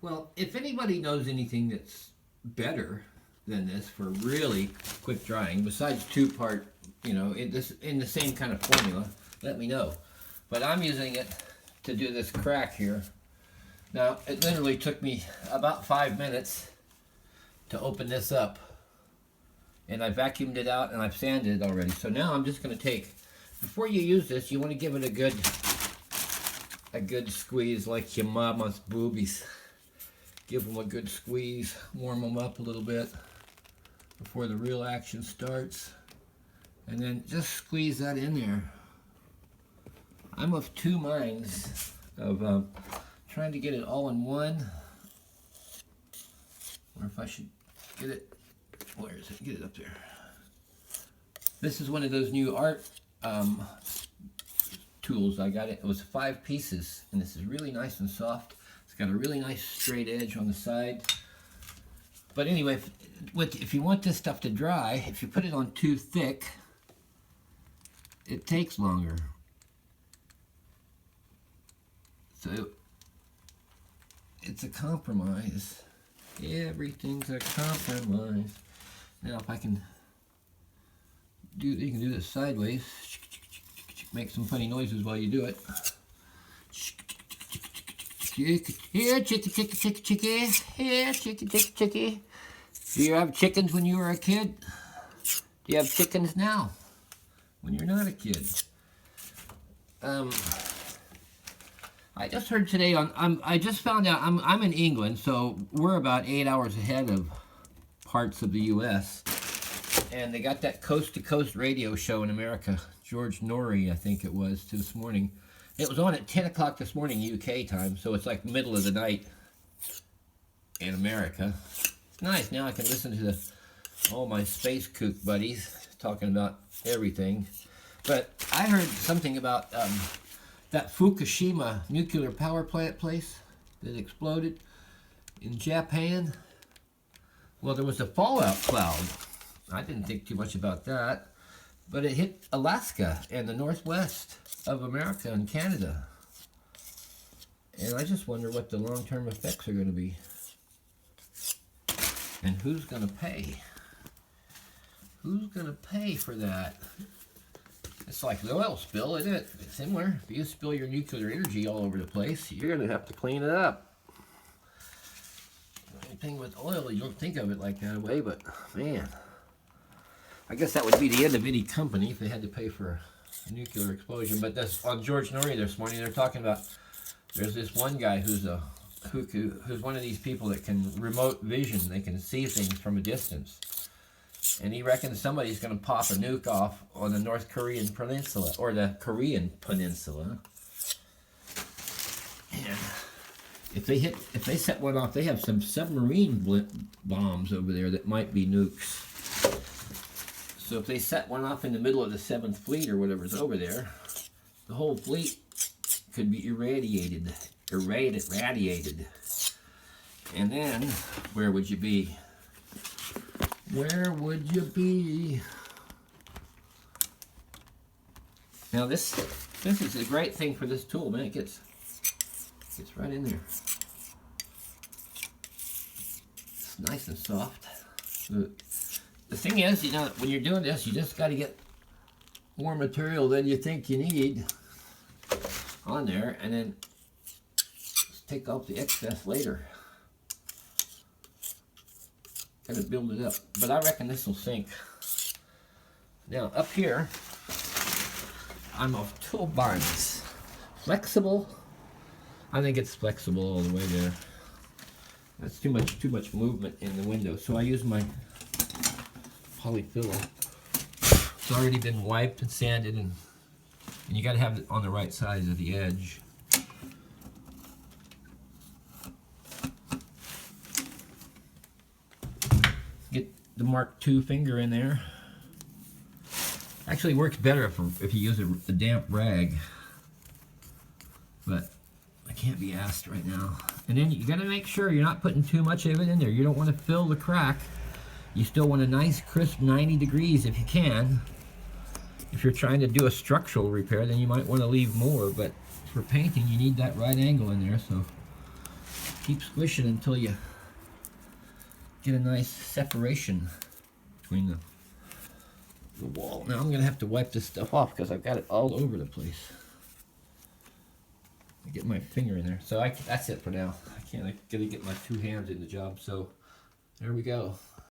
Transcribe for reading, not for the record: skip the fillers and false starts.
Well, if anybody knows anything that's better than this for really quick drying, besides two-part, in the same kind of formula, let me know. But I'm using it to do this crack here. Now, it literally took me about 5 minutes to open this up. And I vacuumed it out and I've sanded it already. So now I'm just going to take, before you use this, you want to give it a good squeeze like your mama's boobies. Give them a good squeeze, warm them up a little bit before the real action starts. And then just squeeze that in there. I'm of two minds of trying to get it all in one, or if I should get it, where is it? Get it up there. This is one of those new art tools. I got it. It was 5 pieces, and this is really nice and soft. It's got a really nice straight edge on the side. But anyway, if you want this stuff to dry, if you put it on too thick, it takes longer. So it's a compromise. Everything's a compromise. Now if I can you can do this sideways. Make some funny noises while you do it. Here, chickie, chickie, chickie, chickie. Here, chickie, chickie, chickie. Do you have chickens when you were a kid? Do you have chickens now when you're not a kid? I just heard today I just found out I'm in England, so we're about 8 hours ahead of parts of the U.S. And they got that coast to coast radio show in America. George Norrie, I think it was, this morning. It was on at 10 o'clock this morning UK time, so it's like middle of the night in America. It's nice. Now I can listen to all my space kook buddies talking about everything. But I heard something about that Fukushima nuclear power plant place that exploded in Japan. Well, there was a fallout cloud. I didn't think too much about that. But it hit Alaska and the northwest of America and Canada. And I just wonder what the long-term effects are going to be. And who's going to pay? Who's going to pay for that? It's like the oil spill, isn't it? It's similar. If you spill your nuclear energy all over the place, you're going to have to clean it up. The thing with oil, you don't think of it like that way, but man, I guess that would be the end of any company if they had to pay for a nuclear explosion. But that's on George Norrie this morning. They're talking about there's this one guy who's one of these people that can remote vision. They can see things from a distance, and he reckons somebody's going to pop a nuke off on the North Korean peninsula or the Korean peninsula. And if they set one off, they have some submarine bombs over there that might be nukes. So if they set one off in the middle of the 7th Fleet or whatever's over there, the whole fleet could be irradiated. And then, where would you be? Where would you be? Now this is a great thing for this tool, man. It gets right in there. It's nice and soft. The thing is, when you're doing this, you just got to get more material than you think you need on there, and then just take off the excess later. Got to build it up, but I reckon this will sink. Now up here, I'm of tool barns. Flexible. I think it's flexible all the way there. That's too much movement in the window, so I use my polyfill. It's already been wiped and sanded, and you got to have it on the right side of the edge. Get the Mark II finger in there. Actually works better if you use a damp rag, but I can't be asked right now. And then you got to make sure you're not putting too much of it in there. You don't want to fill the crack. You still want a nice crisp 90 degrees if you can. If you're trying to do a structural repair, then you might want to leave more, but for painting you need that right angle in there. So Keep squishing until you get a nice separation between the wall. Now I'm gonna have to wipe this stuff off because I've got it all over the place. Get my finger in there. So that's it for now. I gotta get my two hands in the job. So there we go.